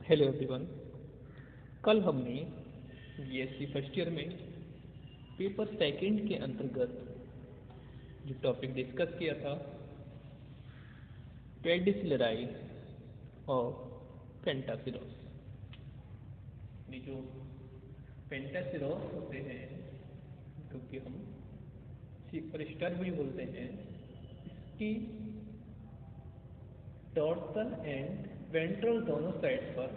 Hello everyone. कल हमने BSc first year में पेपर सेकंड के अंतर्गत जो टॉपिक डिस्कस किया था पेडिसिलराइड और पेंटासिरोस। ये जो पेंटासिरोस होते हैं जो कि हम सिपर भी बोलते हैं, इसकी डॉर्सल एंड वेंट्रल दोनों साइड पर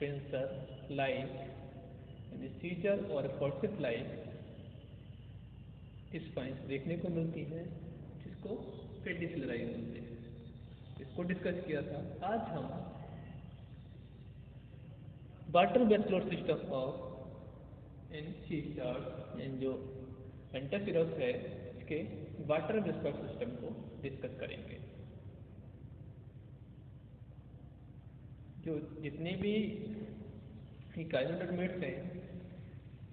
पिंसर लाइक यानी सीजर और फोर्सिप लाइक स्पाइंस देखने को मिलती है, जिसको पेडिसिलराइड बोलते हैं। इसको डिस्कस किया था। आज हम water vascular system of in sea stars इन जो पेंटासिरोस है इसके वाटर वेस्कुलर सिस्टम को डिस्कस करेंगे। जो जितने भी काइनोडर्मेट्स हैं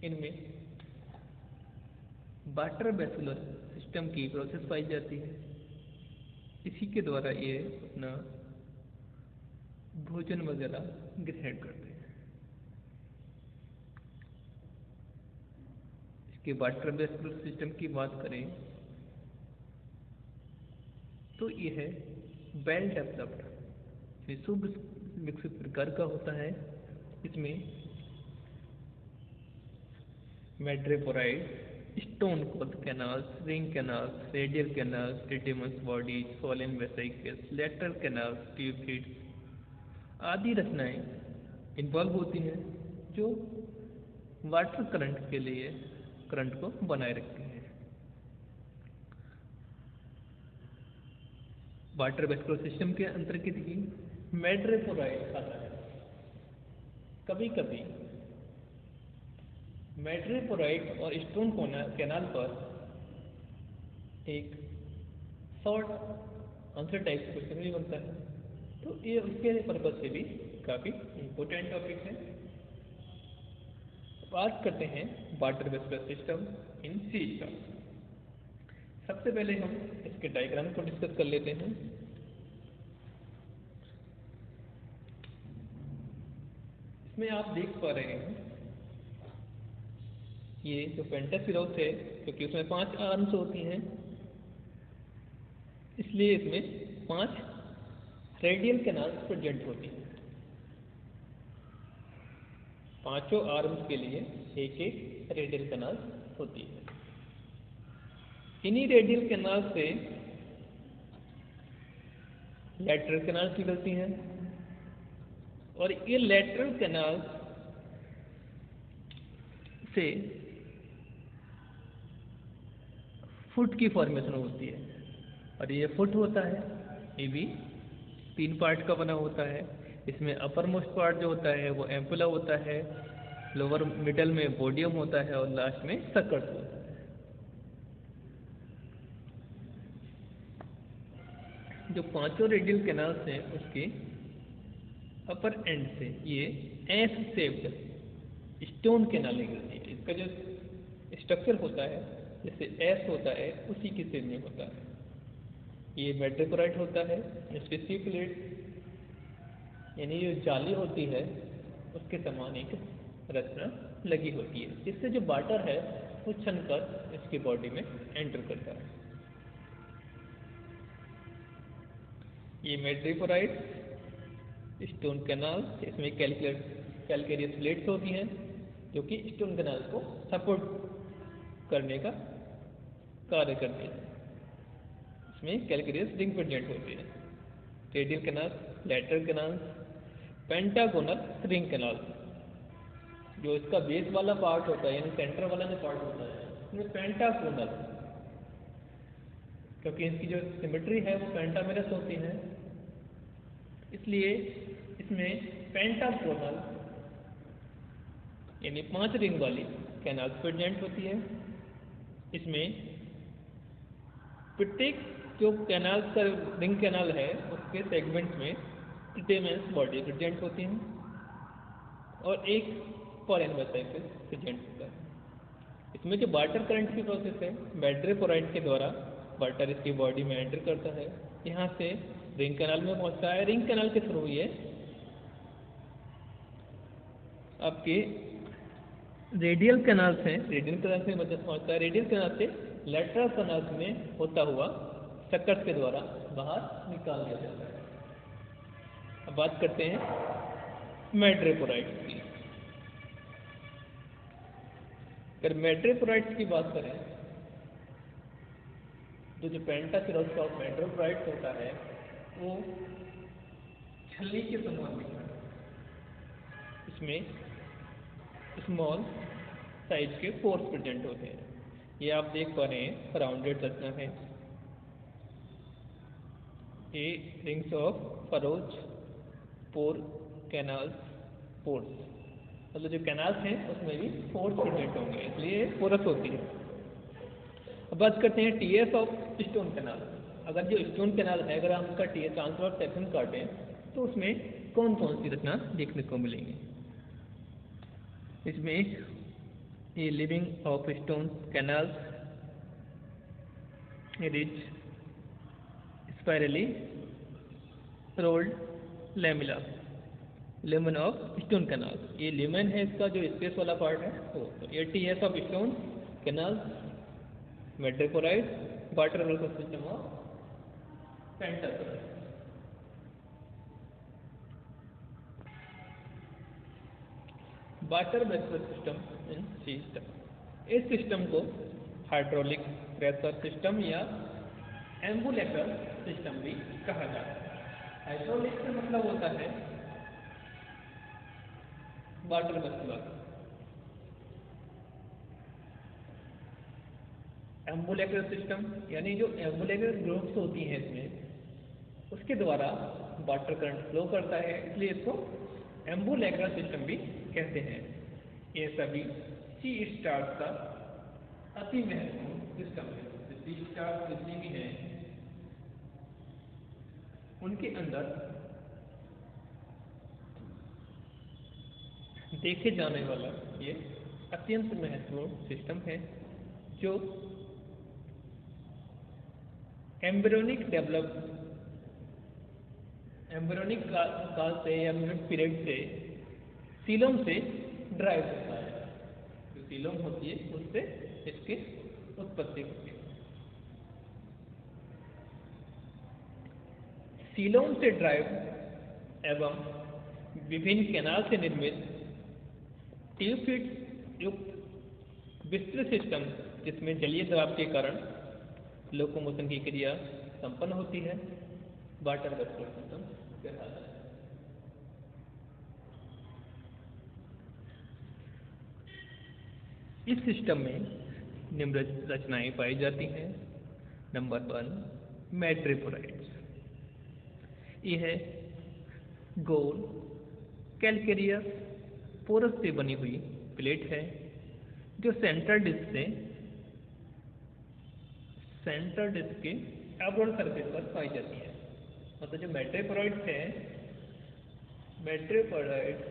इनमें वाटर वेस्कुलर सिस्टम की प्रोसेस पाई जाती है। इसी के द्वारा ये अपना भोजन वगैरह ग्रहण करते हैं। इसके वाटर वेस्कुलर सिस्टम की बात करें तो ये है वेल डेवलप्ड सुविकसित प्रकार का होता है। इसमें मेड्रेपोराइड, स्टोन कोल्थ canals, ring canals, radial canals, Tiedemann's bodies, Polian vesicles, lateral canals, tube आदि रचनाएं इन्वॉल्व होती हैं जो वाटर करंट के लिए करंट को बनाए रखती हैं। वाटर वेस्कुलर सिस्टम के अंतर्गत ही मेड्रेपोराइड आता है। कभी कभी मेड्रेपोराइड और स्टोन कैनाल पर एक शॉर्ट आंसर टाइप क्वेश्चन भी बनता है, तो ये उसके पर्पज से भी काफ़ी इम्पोर्टेंट टॉपिक है। बात करते हैं water vascular system in sea star. सबसे पहले हम इसके डायग्राम को डिस्कस कर लेते हैं। इसमें आप देख पा रहे हैं ये जो पेंटासिरोस है क्योंकि उसमें 5 आर्म्स होती हैं, इसलिए इसमें 5 रेडियल कैनाल्स प्रेजेंट होती हैं। पांचों आर्म्स के लिए एक एक रेडियल कैनाल होती है। इन्हीं रेडियल कैनाल से लैटरल कैनाल्स निकलती हैं और ये लैटरल कैनाल से फुट की फॉर्मेशन होती है। और ये फुट होता है, ये भी 3 पार्ट का बना होता है। इसमें अपर मोस्ट पार्ट जो होता है वो एम्पुला होता है, लोअर मिडल में पोडियम होता है और लास्ट में सकर्स होता है। जो पांचों रेडियल कैनाल्स हैं उसके अपर एंड से ये एस शेप्ड स्टोन कैनाल निकलती है। इसका जो स्ट्रक्चर होता है जैसे एस होता है उसी की शेप में होता है। ये मेड्रेपोराइट होता है, इसके सी प्लेट यानी जो जाली होती है उसके समान एक रचना लगी होती है, जिससे जो वाटर है वो छनकर इसकी बॉडी में एंटर करता है। ये मेड्रेपोराइट स्टोन कैनाल, इसमें कैलकेरियस प्लेट्स होती हैं जो कि स्टोन कैनाल को सपोर्ट करने का कार्य करती है। इसमें कैलकेरियस रिंग प्रेजेंट होती है। Radial canal, lateral canal, pentagonal ring canal. जो इसका बेस वाला पार्ट होता है यानी सेंटर वाला जो पार्ट होता है इसमें पेंटागोनल, क्योंकि इसकी जो सिमेट्री है वो पेंटामेरस होती है, इसलिए इसमें पेंटागोनल यानी 5 रिंग वाली कैनाल प्रेजेंट होती है। इसमें प्रत्येक जो कैनाल का रिंग कैनाल है उसके सेगमेंट में ट्रीटेमस बॉडी प्रेजेंट होती हैं और एक फॉरेन वेसिकल प्रेजेंट होता है। इसमें जो वाटर करंट की प्रोसेस है मेड्रेपोराइड के द्वारा वाटर इसकी बॉडी में एंटर करता है, यहाँ से रिंग कैनाल में पहुँचता है। रिंग कैनाल के थ्रू ये आपके रेडियल कैनाल्स हैं, रेडियल कैनाल से मतलब होता है, रेडियल कैनाल से लेटरल कैनाल्स में होता हुआ सक्कर्स के द्वारा बाहर निकाल दिया जाता है। अब बात करते हैं मैड्रेपोराइट्स की। अगर मैड्रेपोराइट्स की बात करें तो जो पेंटासिरोस्का ऑफ मैड्रेपोराइट्स होता है वो छल्ली के समान दिखता है। इसमें स्मॉल साइज के पोर्स प्रेजेंट होते हैं। ये आप देख पा रहे हैं राउंडेड रचना है। ये rings of furrows pore canals pores, मतलब जो कैनाल्स हैं उसमें भी पोर्स प्रेजेंट होंगे, इसलिए पोरस होती है। अब बात करते हैं टीएस ऑफ स्टोन कैनाल। अगर जो स्टोन कैनाल है, अगर हम उसका टीएस ट्रांसवर्स सेक्शन काटें तो उसमें कौन कौन सी रचना देखने को मिलेंगी। इसमें ये living of stone canals, rich spirally rolled lamella, lemon of stone canal. ये लेमन है इसका जो स्पेस वाला पार्ट है वो। तो ये TS of stone canal madreporite water vapour system of पेंटासिरोस्का। Water vapour system in system, इस सिस्टम को हाइड्रोलिक प्रेशर सिस्टम या एम्बुलेटर सिस्टम भी कहा जाता है। हाइड्रोलिक का मतलब होता है वाटर वेपर, एम्बुलेटर सिस्टम यानी जो एम्बुलेटर ग्रुप्स होती हैं इसमें उसके द्वारा वाटर करंट फ्लो करता है, इसलिए इसको एम्बुलेटर सिस्टम भी कहते हैं। ये सभी सी स्टार्स का अति महत्वपूर्ण सिस्टम है। सी स्टार्स जितनी भी हैं उनके अंदर देखे जाने वाला ये अत्यंत महत्वपूर्ण सिस्टम है जो एम्ब्रियोनिक काल से या पीरियड से सीलोम से ड्राइव होता है। जो सीलोम होती है उससे इसकी उत्पत्ति होती है। सीलोम से ड्राइव एवं विभिन्न कैनाल से निर्मित ट्यूबफिट युक्त विस्तृत सिस्टम जिसमें जलीय दबाव के कारण लोकोमोशन की क्रिया संपन्न होती है, वाटर वेपर सिस्टम कहलाता है। इस सिस्टम में निम्न रचनाएं पाई जाती हैं। नंबर 1 मैड्रेपोराइट्स। यह गोल कैलकेरियस पोरस से बनी हुई प्लेट है जो सेंट्रल डिस्क के एब्रोड सरफेस पर पाई जाती है। मतलब जो मैड्रेपोराइट्स है, मैड्रेपोराइट्स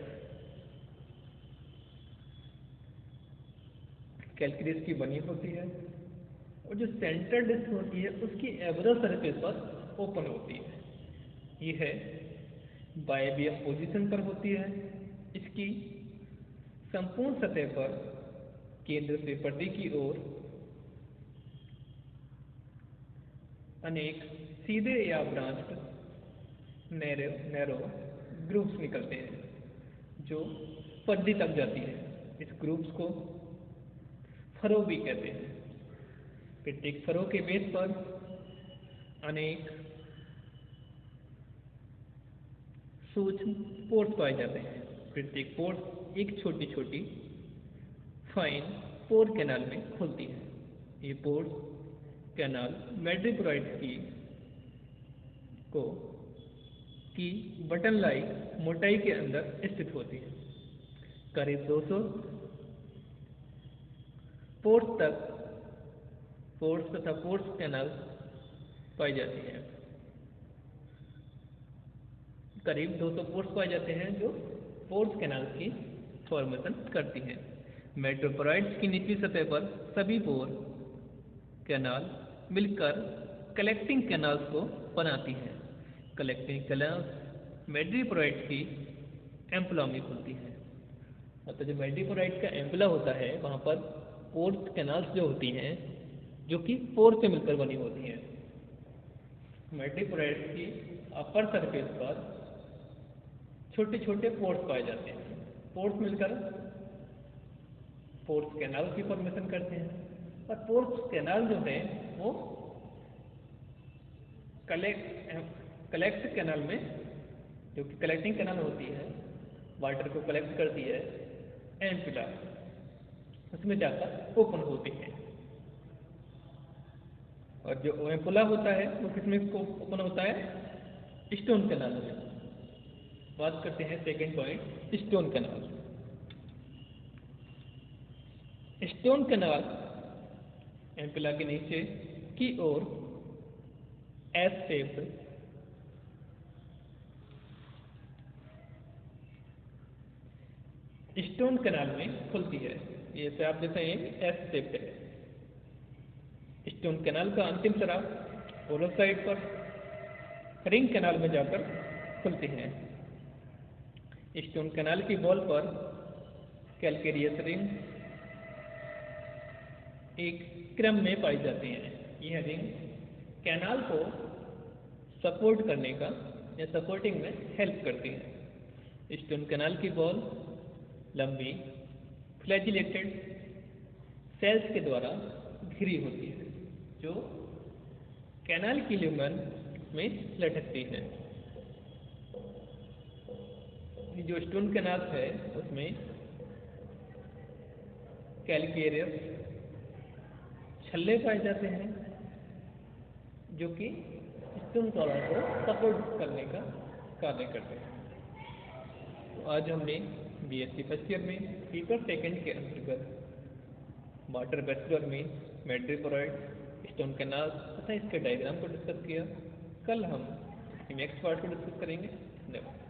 कैलकेरियस की बनी होती है और जो सेंट्रल डिस्क होती है उसकी एब्रोड सरफेस पर ओपन होती है। यह बायबियल पोजीशन पर होती है। इसकी संपूर्ण सतह पर केंद्र से पट्टी की ओर अनेक सीधे या ब्रांच्ड नैरो ग्रुप्स निकलते हैं जो पट्टी तक जाती है। इस ग्रुप्स को फरो भी कहते हैं। प्रत्येक फरो के बेस पर अनेक सूक्ष्म पोर्स पाए जाते हैं। प्रत्येक पोर्स एक छोटी छोटी फाइन पोर कैनाल में खुलती है। ये पोर्स कैनाल मैड्रेपोराइट्स की बटन लाइक मोटाई के अंदर स्थित होती है। करीब 200 पोर्स तथा पोर्स कैनाल पाई जाती है। करीब 200 पोर्स पाए जाते हैं जो पोर्स कैनाल की फॉर्मेशन करती हैं। मैड्रेपोराइट्स की निचली सतह पर सभी पोर कैनाल मिलकर कलेक्टिंग कैनाल्स को बनाती हैं। कलेक्टिंग कैनाल्स मैड्रेपोराइट्स की एम्प्लॉ में खुलती है। तो जो मेडिपोराइट का एम्पुला होता है वहाँ पर पोर्स कैनाल्स जो होती हैं जो कि पोर से मिलकर बनी होती हैं। मेडिपोराइट की अपर सरफेस पर छोटे छोटे पोर्स पाए जाते हैं। पोर्स मिलकर पोर्स कैनाल की फॉर्मेशन करते हैं और पोर्स कैनाल जो है वो कलेक्ट कैनाल में, जो कि कलेक्टिंग कैनाल होती है, वाटर को कलेक्ट करती है, एम्पुला उसमें जाकर ओपन होती है। और जो एम्पुला होता है वो किसमें ओपन होता है? स्टोन कैनाल में। बात करते हैं second point, stone canal. Stone canal ampulla के नीचे की ओर एस शेप्ड स्टोन कैनाल में खुलती है। ये से आप देखते हैं एस शेप्ड है। स्टोन कैनाल का अंतिम सराह पोलर साइड पर रिंग कैनाल में जाकर खुलती हैं। स्टोन कैनाल की वॉल पर कैलकेरियस रिंग एक क्रम में पाई जाती हैं। यह रिंग कैनाल को सपोर्ट करने का या सपोर्टिंग में हेल्प करती है। स्टोन कैनाल की वॉल लंबी फ्लैजिलेटेड सेल्स के द्वारा घिरी होती है जो कैनाल की ल्यूमन में लटकती है। जो स्टोन कैनाल है उसमें कैलकेरियस छल्ले पाए जाते हैं जो कि स्टोन कैनाल को सपोर्ट करने का कार्य करते हैं। तो आज हमने बीएससी फर्स्ट ईयर में पेपर सेकंड के अंतर्गत वाटर वेस्कुलर में मेडिपोराइट स्टोन कैनाल तथा इसके डायग्राम को डिस्कस किया। कल हम इसके नेक्स्ट पार्ट को डिस्कस करेंगे। धन्यवाद।